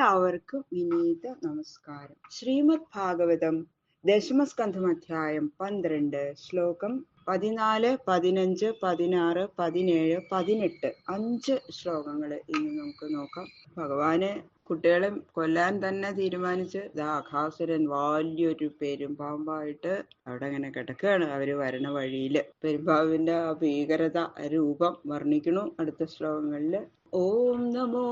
എല്ലാവർക്കും വിനീത നമസ്കാരം. ശ്രീമദ് ഭാഗവതം ദശമസ്കന്ധം അധ്യായം 12 ശ്ലോകം 14, 15, 16, 17, 18 5 ശ്ലോകങ്ങൾ ഇന്ന് നമുക്ക് നോക്കാം. ഭഗവാന് കുട്ടികളെ കൊല്ലാൻ തന്നെ തീരുമാനിച്ച് അഘാസുരൻ വലിയൊരു പെരുമ്പാമ്പായിട്ട് അവിടെ അങ്ങനെ കിടക്കുകയാണ്. അവര് വരണ വഴിയില് പെരുമ്പാമ്പിന്റെ ആ ഭീകരത രൂപം വർണ്ണിക്കണു അടുത്ത ശ്ലോകങ്ങളില്. ഓം നമോ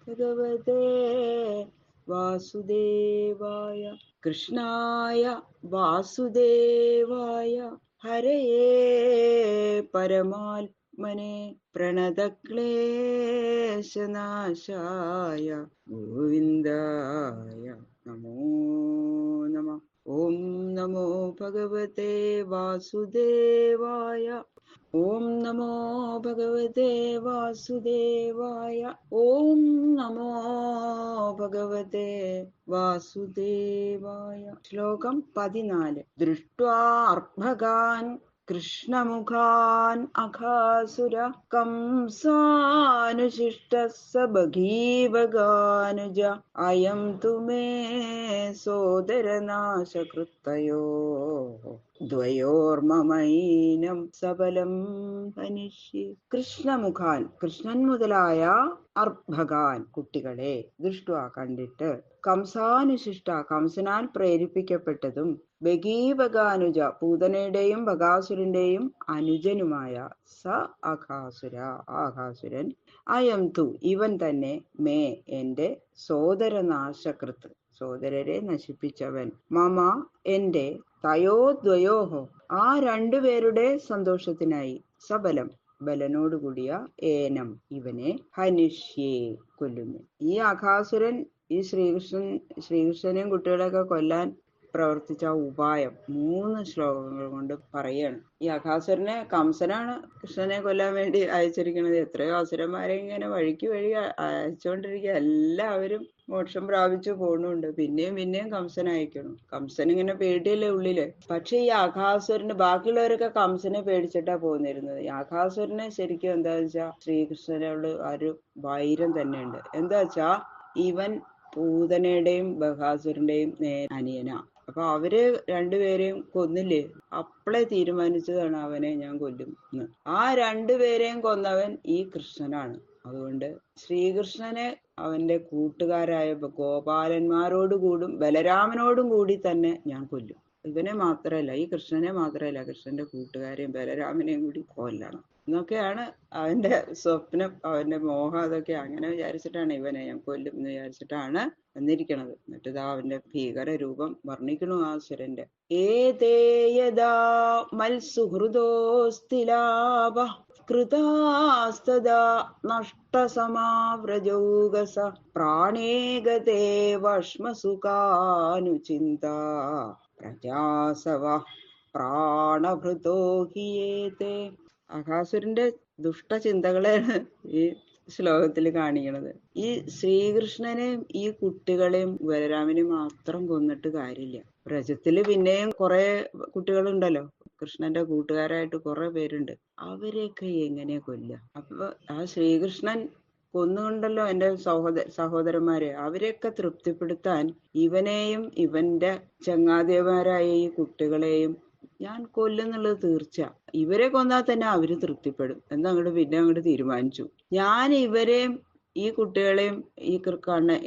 ഭഗവതേ വാസുദേവായ കൃഷ്ണായ വാസുദേവായ ഹരയേ പരമാത്മനെ പ്രണതക്ലേശനാശായ ഗോവിന്ദായ നമോ നമഃ. ഓം നമോ ഭഗവതേ വാസുദേവായ. ഓം നമോ ഭഗവതേ വാസുദേവായ. ഓം നമോ ഭഗവതേ വാസുദേവായ. ശ്ലോകം 14. ദൃഷ്ട്വാർഭകാൻ കൃഷ്ണമുഖാൻ അഘാസുര കംസാനുശിഷ്ടഃ സ ഭഗീവഗാനുജ അയം തു മേ സോദരനാശകൃത്തയോ ദ്വയോർമമൈനം സബലം ഹനിഷ്യേ. കൃഷ്ണമുഖാൻ കൃഷ്ണൻ മുതലായ അർഭകാൻ കുട്ടികളെ ദൃഷ്ട്വാ കണ്ടിട്ട് കംസാനുശിഷ്ട കംസനാൽ പ്രേരിപ്പിക്കപ്പെട്ടതും ഭഗീവഗാനുജ പൂതനയുടെയും ബകാസുരന്റെയും അനുജനുമായ സ അഘാസുര ആഘാസുരൻ അയം തു ഇവൻ തന്നെ മേ എന്റെ സോദരനാശകൃത്ത് സോദരരെ നശിപ്പിച്ചവൻ മമ എന്റെ തയോദ്വയോഹോ ആ രണ്ടുപേരുടെ സന്തോഷത്തിനായി സബലം ബലനോടുകൂടിയ ഏനം ഇവനെ ഹനിഷ്യേ കൊല്ലുന്നു. ഈ അഘാസുരൻ ഈ ശ്രീകൃഷ്ണനെയും കുട്ടികളെയൊക്കെ കൊല്ലാൻ പ്രവർത്തിച്ച ഉപായം 3 ശ്ലോകങ്ങൾ കൊണ്ട് പറയാണ്. ഈ അഘാസുരനെ കംസനാണ് കൃഷ്ണനെ കൊല്ലാൻ വേണ്ടി അയച്ചിരിക്കുന്നത്. എത്രയോ അസുരന്മാരെ ഇങ്ങനെ വഴിക്ക് വഴി അയച്ചുകൊണ്ടിരിക്കുക. എല്ലാവരും മോക്ഷം പ്രാപിച്ചു പോകുന്നുണ്ട്. പിന്നെയും കംസൻ അയക്കണം. കംസൻ ഇങ്ങനെ പേടിയല്ലേ ഉള്ളില്. പക്ഷെ ഈ അഘാസുരന് ബാക്കിയുള്ളവരൊക്കെ കംസനെ പേടിച്ചിട്ടാ പോന്നിരുന്നത്. ഈ അഘാസുരനെ ശരിക്കും എന്താന്ന് വെച്ചാ ശ്രീകൃഷ്ണനോട് ഒരു വൈരം തന്നെയുണ്ട്. എന്താ വെച്ചാ ഇവൻ പൂതനയുടെയും ബകാസുരന്റെയും അനിയനാ. അപ്പൊ അവര് രണ്ടുപേരെയും കൊന്നില്ലേ, അപ്പളെ തീരുമാനിച്ചതാണ് അവനെ ഞാൻ കൊല്ലും എന്ന്. ആ രണ്ടുപേരെയും കൊന്നവൻ ഈ കൃഷ്ണനാണ്. അതുകൊണ്ട് ശ്രീകൃഷ്ണനെ അവന്റെ കൂട്ടുകാരായ ഗോപാലന്മാരോടുകൂടും ബലരാമനോടും കൂടി തന്നെ ഞാൻ കൊല്ലും. ഇവനെ മാത്രല്ല, ഈ കൃഷ്ണനെ മാത്രല്ല, കൃഷ്ണന്റെ കൂട്ടുകാരെയും ബലരാമനെയും കൂടി കൊല്ലണം എന്നൊക്കെയാണ് അവന്റെ സ്വപ്നം, അവന്റെ മോഹം. അതൊക്കെ അങ്ങനെ വിചാരിച്ചിട്ടാണ് ഇവനെ ഞാൻ കൊല്ലും എന്ന് വിചാരിച്ചിട്ടാണ് വന്നിരിക്കണത്. എന്നിട്ട് അവന്റെ ഭീകര രൂപം വർണ്ണിക്കണു ആ സുരന്റെ. ഏതേയദാ മത്സുഹൃദോസ്തിലാഭ കൃതാസ്തദാ നഷ്ടസമാവ്രജൗകസ പ്രാണേഗതേ വഷ്മസുഖാനുചിന്ത പ്രജാസവ പ്രാണഭൃതോ ഹിയേതേ. അഘാസുരന്റെ ദുഷ്ടചിന്തകളെയാണ് ഈ ശ്ലോകത്തിൽ കാണിക്കണത്. ഈ ശ്രീകൃഷ്ണനെയും ഈ കുട്ടികളെയും ബലരാമനെയും മാത്രം കൊന്നിട്ട് കാര്യമില്ല. വ്രജത്തില് പിന്നെയും കുറെ കുട്ടികളുണ്ടല്ലോ, കൃഷ്ണന്റെ കൂട്ടുകാരായിട്ട് കുറെ പേരുണ്ട്. അവരെയൊക്കെ എങ്ങനെ കൊല്ലുക? അപ്പൊ ആ ശ്രീകൃഷ്ണൻ കൊന്നുകൊണ്ടല്ലോ എന്റെ സഹോദരന്മാരെ. അവരെയൊക്കെ തൃപ്തിപ്പെടുത്താൻ ഇവനെയും ഇവന്റെ ചങ്ങാതിമാരായ ഈ കുട്ടികളെയും ഞാൻ കൊല്ലുന്നുള്ളത് തീർച്ച. ഇവരെ കൊന്നാൽ തന്നെ അവര് തൃപ്തിപ്പെടും എന്നങ്ങോട്ട് പിന്നെ അങ്ങോട്ട് തീരുമാനിച്ചു. ഞാൻ ഇവരെയും ഈ കുട്ടികളെയും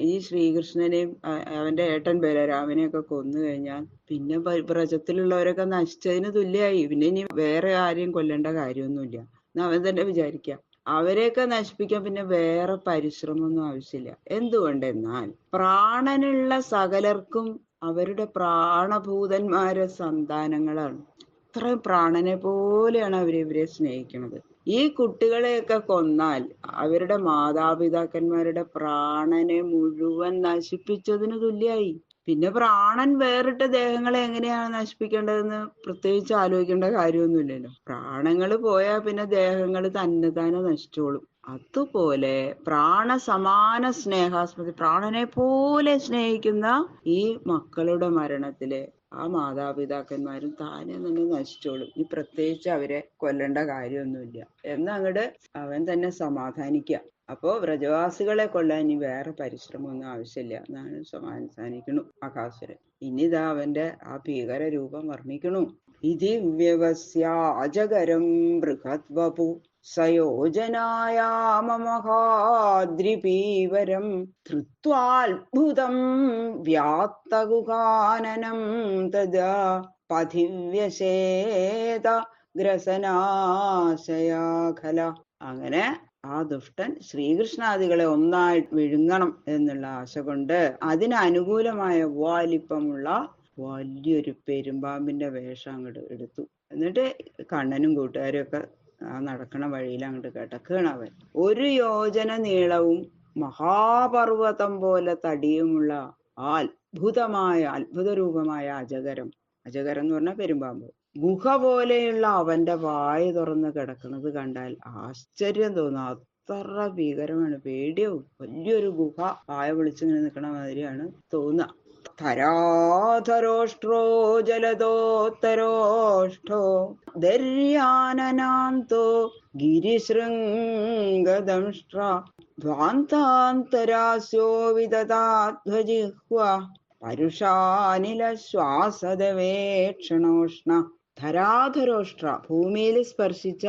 ഈ ശ്രീകൃഷ്ണനെയും അവന്റെ ഏട്ടൻ ബലരാമനെയൊക്കെ കൊന്നു കഴിഞ്ഞാൽ പിന്നെ വ്രജത്തിലുള്ളവരൊക്കെ നശിച്ചതിന് തുല്യമായി. പിന്നെ ഇനി വേറെ ആരെയും കൊല്ലേണ്ട കാര്യമൊന്നുമില്ല എന്ന് അവൻ തന്നെ വിചാരിക്കാം. അവരെയൊക്കെ നശിപ്പിക്കാൻ പിന്നെ വേറെ പരിശ്രമമൊന്നും ആവശ്യമില്ല. എന്തുകൊണ്ടെന്നാൽ പ്രാണനുള്ള സകലർക്കും അവരുടെ പ്രാണഭൂതന്മാരെ സന്താനങ്ങളാണ്. അത്രയും പ്രാണനെ പോലെയാണ് ഇവരെ സ്നേഹിക്കുന്നത്. ഈ കുട്ടികളെയൊക്കെ കൊന്നാൽ അവരുടെ മാതാപിതാക്കന്മാരുടെ പ്രാണനെ മുഴുവൻ നശിപ്പിച്ചതിന് തുല്യായി. പിന്നെ പ്രാണൻ വേറിട്ട ദേഹങ്ങളെ എങ്ങനെയാണ് നശിപ്പിക്കേണ്ടതെന്ന് പ്രത്യേകിച്ച് ആലോചിക്കേണ്ട കാര്യമൊന്നുമില്ലല്ലോ. പ്രാണങ്ങൾ പോയാൽ പിന്നെ ദേഹങ്ങൾ തന്നെ നശിച്ചോളും. അതുപോലെ പ്രാണസമാന സ്നേഹാസ്പതി പ്രാണനെ പോലെ സ്നേഹിക്കുന്ന ഈ മക്കളുടെ മരണത്തില് ആ മാതാപിതാക്കന്മാരും താനെ തന്നെ നശിച്ചോളും. ഈ പ്രത്യേകിച്ച് അവരെ കൊല്ലേണ്ട കാര്യമൊന്നുമില്ല എന്നങ്ങട് അവൻ തന്നെ സമാധാനിക്കുക. അപ്പോ വ്രജവാസികളെ കൊല്ലാൻ ഇനി വേറെ പരിശ്രമമൊന്നും ആവശ്യമില്ല എന്നാണ് സമാധാനിക്കണു അകാസുരൻ. ഇനിതാ അവന്റെ ആ ഭീകര രൂപം വർണ്ണിക്കണു. ഇതി വ്യവസ്യാജകരം ബൃഹദ്വപു സയോജനായാമമഹാദ്രിപീവരം ധൃത്വാത്ഭുതം വ്യാപ്തഗുഹാനനം തദാ പഥിവ്യശേത ഗ്രസനാശയാഖല. അങ്ങനെ ആ ദുഷ്ടൻ ശ്രീകൃഷ്ണാദികളെ ഒന്നായി വിഴുങ്ങണം എന്നുള്ള ആശ കൊണ്ട് അതിനനുകൂലമായ വലിപ്പമുള്ള വലിയൊരു പെരുമ്പാമ്പിന്റെ വേഷം അങ്ങോട്ട് എടുത്തു. എന്നിട്ട് കണ്ണനും കൂട്ടുകാരും ഒക്കെ ആ നടക്കണ വഴിയിൽ അങ്ങോട്ട് കിടക്കുകയാണ് അവൻ. 1 യോജന നീളവും മഹാപർവ്വതം പോലെ തടിയുമുള്ള ആ അത്ഭുത രൂപമായ അജഗരം, അജഗരം എന്ന് പറഞ്ഞാൽ പെരുമ്പാമ്പ്, ഗുഹ പോലെയുള്ള അവന്റെ വായ തുറന്ന് കിടക്കുന്നത് കണ്ടാൽ ആശ്ചര്യം തോന്നും. അത്ര ഭീകരമാണ്, പേടിയാവും. വലിയൊരു ഗുഹ വായ വിളിച്ചിങ്ങനെ നിൽക്കണ മാതിരിയാണ് തോന്നുക. ധരാധരോഷ്ട്രോ ജലദോത്തരോഷ്ഠോ ദര്യാനനാന്തോ ഗിരിശൃംഗദംഷ്ട്ര ധ്വാന്താന്തരാസ്യോ വിദധാധ്വജിഹ്വ പരുഷാനില ശ്വാസദവേക്ഷണോഷ്ണ. ധരാധരോഷ്ട്ര ഭൂമിയിൽ സ്പർശിച്ച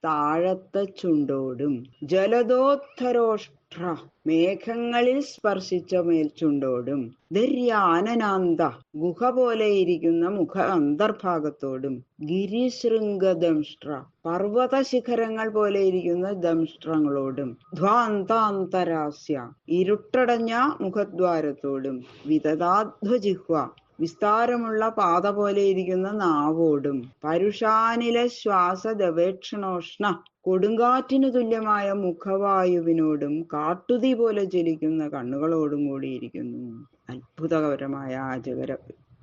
താഴത്തെ ചുണ്ടോടും, ജലദോത്തരോഷ്ട്ര മേഘങ്ങളിൽ സ്പർശിച്ച മേൽചുണ്ടോടും, ദര്യാനനാന്ത ഗുഹ പോലെയിരിക്കുന്ന മുഖ അന്തർഭാഗത്തോടും, ഗിരിശൃംഗദംഷ്ട്ര പർവ്വത ശിഖരങ്ങൾ പോലെയിരിക്കുന്ന ദംഷ്ട്രങ്ങളോടും, ധ്വാന്താന്തരാസ്യ ഇരുട്ടടഞ്ഞ മുഖദ്വാരത്തോടും, വിദധാധ്വജിഹ്വ വിസ്താരമുള്ള പാത പോലെയിരിക്കുന്ന നാവോടും, പരുഷാനില ശ്വാസദവേക്ഷണോഷ്ണ കൊടുങ്കാറ്റിനു തുല്യമായ മുഖവായുവിനോടും, കാട്ടുതീ പോലെ ജ്വലിക്കുന്ന കണ്ണുകളോടും കൂടിയിരിക്കുന്നു. അത്ഭുതകരമായ അജഗരം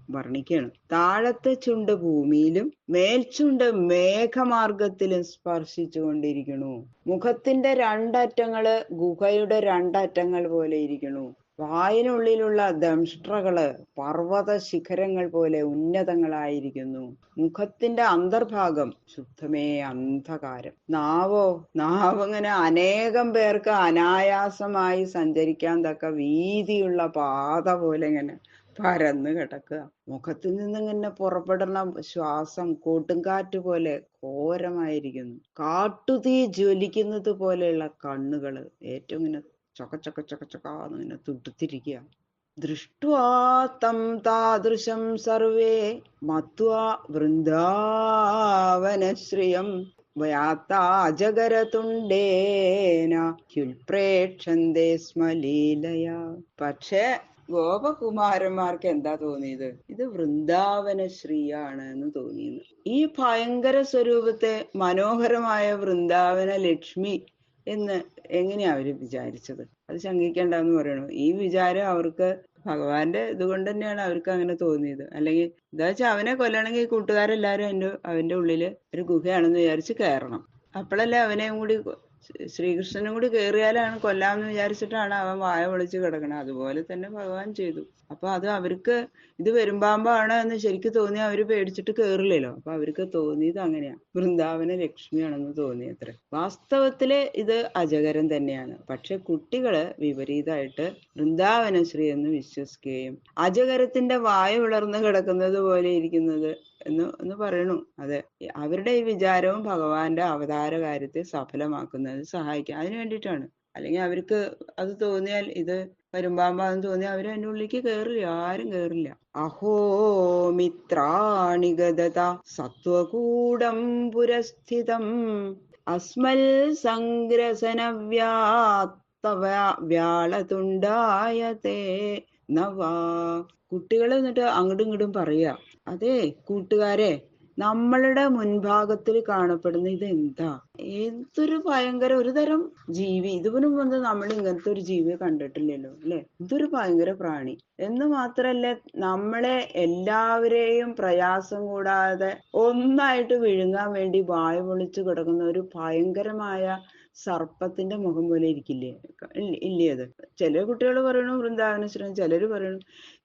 വർണ്ണിക്കുകയാണ്. താഴത്തെ ചുണ്ട് ഭൂമിയിലും മേൽചുണ്ട് മേഘമാർഗത്തിലും സ്പർശിച്ചു കൊണ്ടിരിക്കണു. മുഖത്തിന്റെ 2 അറ്റങ്ങള് ഗുഹയുടെ 2 അറ്റങ്ങൾ പോലെ ഇരിക്കണു. വായിനുള്ളിലുള്ള ദംഷ്ട്രകള് പർവ്വത ശിഖരങ്ങൾ പോലെ ഉന്നതങ്ങളായിരിക്കുന്നു. മുഖത്തിന്റെ അന്തർഭാഗം ശുദ്ധമേ അന്ധകാരം. നാവിങ്ങനെ അനേകം പേർക്ക് അനായാസമായി സഞ്ചരിക്കാൻ തക്ക വീതിയുള്ള പാത പോലെ ഇങ്ങനെ പരന്ന് കിടക്കുക. മുഖത്തിൽ നിന്നിങ്ങനെ പുറപ്പെടുന്ന ശ്വാസം കൂട്ടുംകാറ്റ് പോലെ ഘോരമായിരിക്കുന്നു. കാട്ടുതീ ജ്വലിക്കുന്നത് പോലെയുള്ള കണ്ണുകള് ഏറ്റവും ഇങ്ങനെ ചൊക്കച്ചൊക്കാന്ന് ഇങ്ങനെ തുടുത്തിരിക്കുക. ദൃഷ്ട്വാ തം താദൃശം സർവേ മത്വാ വൃന്ദാവനശ്രിയം വ്യാത്താജഗരതുണ്ടേന ഹ്യുൽപ്രേക്ഷന്തേ സ്മ ലീലയാ. പക്ഷേ ഗോപകുമാരന്മാർക്ക് എന്താ തോന്നിയത്? ഇത് വൃന്ദാവന ശ്രീയാണ് എന്ന് തോന്നിയത്. ഈ ഭയങ്കര സ്വരൂപത്തെ മനോഹരമായ വൃന്ദാവന ലക്ഷ്മി എന്ന് എങ്ങനെയാ അവര് വിചാരിച്ചത്? അത് ശങ്കിക്കേണ്ടെന്ന് പറയണു. ഈ വിചാരം അവർക്ക് ഭഗവാന്റെ ഇതുകൊണ്ട് തന്നെയാണ് അവർക്ക് അങ്ങനെ തോന്നിയത്. അല്ലെങ്കിൽ എന്താ വെച്ചാൽ അവനെ കൊല്ലണമെങ്കിൽ കൂട്ടുകാരെല്ലാരും അവന്റെ ഉള്ളില് ഒരു ഗുഹയാണെന്ന് വിചാരിച്ച് കയറണം. അപ്പോഴല്ലേ അവനെയും കൂടി ശ്രീകൃഷ്ണനും കൂടി കയറിയാലാണ് കൊല്ലാമെന്ന് വിചാരിച്ചിട്ടാണ് അവൻ വായ പൊളിച്ച് കിടക്കണം. അതുപോലെ തന്നെ ഭഗവാൻ ചെയ്തു. അപ്പൊ അത് അവർക്ക് ഇത് പെരുമ്പാമ്പാണ് എന്ന് ശരിക്കും തോന്നിയാൽ അവര് പേടിച്ചിട്ട് കേറില്ലല്ലോ. അപ്പൊ അവർക്ക് തോന്നിയത് അങ്ങനെയാ, വൃന്ദാവന ലക്ഷ്മിയാണെന്ന് തോന്നിയത്ര. വാസ്തവത്തില് ഇത് അജഗരം തന്നെയാണ്. പക്ഷെ കുട്ടികള് വിപരീതമായിട്ട് വൃന്ദാവന ശ്രീ എന്ന് വിശ്വസിക്കുകയും അജഗരത്തിന്റെ വായ വിളർന്ന് കിടക്കുന്നത് പോലെ ഇരിക്കുന്നത് എന്ന് പറയണു. അതെ, അവരുടെ ഈ വിചാരവും ഭഗവാന്റെ അവതാര കാര്യത്തെ സഫലമാക്കുന്നത് സഹായിക്കാം. അതിനു വേണ്ടിയിട്ടാണ്. അല്ലെങ്കിൽ അവർക്ക് അത് തോന്നിയാൽ ഇത് പെരുമ്പാമ്പാന്ന് തോന്നിയാൽ അവര് അതിൻ്റെ ഉള്ളിലേക്ക് കേറില്ല, ആരും കേറില്ല. അഹോ മിത്രാണി ഗദത സത്വകൂടം പുരസ്ഥിതം അസ്മൽ സംഗ്രസന വ്യാളതുണ്ടായതേ നവാ. കുട്ടികൾ എന്നിട്ട് അങ്ങോട്ടും ഇങ്ങോട്ടും പറയാ, അതെ കൂട്ടുകാരെ, നമ്മളുടെ മുൻഭാഗത്തിൽ കാണപ്പെടുന്ന ഇത് എന്താ? എന്തൊരു ഭയങ്കര ഒരു തരം ജീവി. ഇതിനു മുമ്പ് നമ്മൾ ഇങ്ങനത്തെ ഒരു ജീവിയെ കണ്ടിട്ടില്ലല്ലോ, അല്ലെ? ഇതൊരു ഭയങ്കര പ്രാണി എന്ന് മാത്രല്ല, നമ്മളെ എല്ലാവരെയും പ്രയാസം കൂടാതെ ഒന്നായിട്ട് വിഴുങ്ങാൻ വേണ്ടി വായ പൊളിച്ചു കിടക്കുന്ന ഒരു ഭയങ്കരമായ സർപ്പത്തിന്റെ മുഖം പോലെ ഇരിക്കില്ലേ? ഇല്ലേ? അത് ചില കുട്ടികൾ പറയണു വൃന്ദാവനശ്വരൻ, ചിലര് പറയണു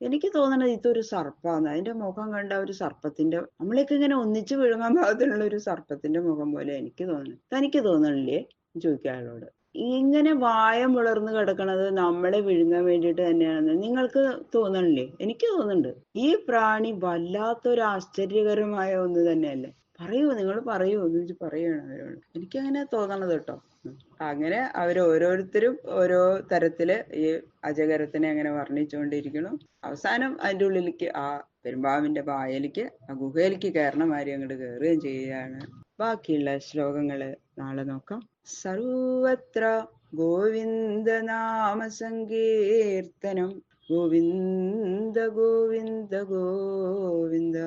എനിക്ക് തോന്നണത് ഇതൊരു സർപ്പാന്ന്. അതിന്റെ മുഖം കണ്ട ഒരു സർപ്പത്തിന്റെ, നമ്മളൊക്കെ ഇങ്ങനെ ഒന്നിച്ചു വിഴുങ്ങാൻ പാകത്തിലുള്ള ഒരു സർപ്പത്തിന്റെ മുഖം പോലെ എനിക്ക് തോന്നുന്നു. തനിക്ക് തോന്നണില്ലേ ചോദിക്കുക അയാളോട്. ഇങ്ങനെ വായ മുളർന്ന് കിടക്കണത് നമ്മളെ വിഴുങ്ങാൻ വേണ്ടിയിട്ട് തന്നെയാണെന്ന് നിങ്ങൾക്ക് തോന്നണില്ലേ? എനിക്ക് തോന്നുന്നുണ്ട്. ഈ പ്രാണി വല്ലാത്തൊരു ആശ്ചര്യകരമായ ഒന്ന് തന്നെയല്ലേ? പറയൂ, നിങ്ങൾ പറയൂ എന്ന് വെച്ച് പറയാണ് അവരോട്. എനിക്കങ്ങനെ തോന്നണത് കേട്ടോ. അങ്ങനെ ഓരോരുത്തരും ഓരോ തരത്തില് ഈ അജഗരത്തിനെ അങ്ങനെ വർണ്ണിച്ചുകൊണ്ടിരിക്കണം. അവസാനം അതിൻ്റെ ഉള്ളിലേക്ക്, ആ പെരുമ്പാവിന്റെ വായലേക്ക്, ആ ഗുഹയിലേക്ക് കയറണ മാതിരി അങ്ങോട്ട് കയറുകയും ചെയ്യുകയാണ്. ബാക്കിയുള്ള ശ്ലോകങ്ങള് നാളെ നോക്കാം. സർവത്ര ഗോവിന്ദ നാമ സങ്കീർത്തനം, ഗോവിന്ദ ഗോവിന്ദ ഗോവിന്ദ.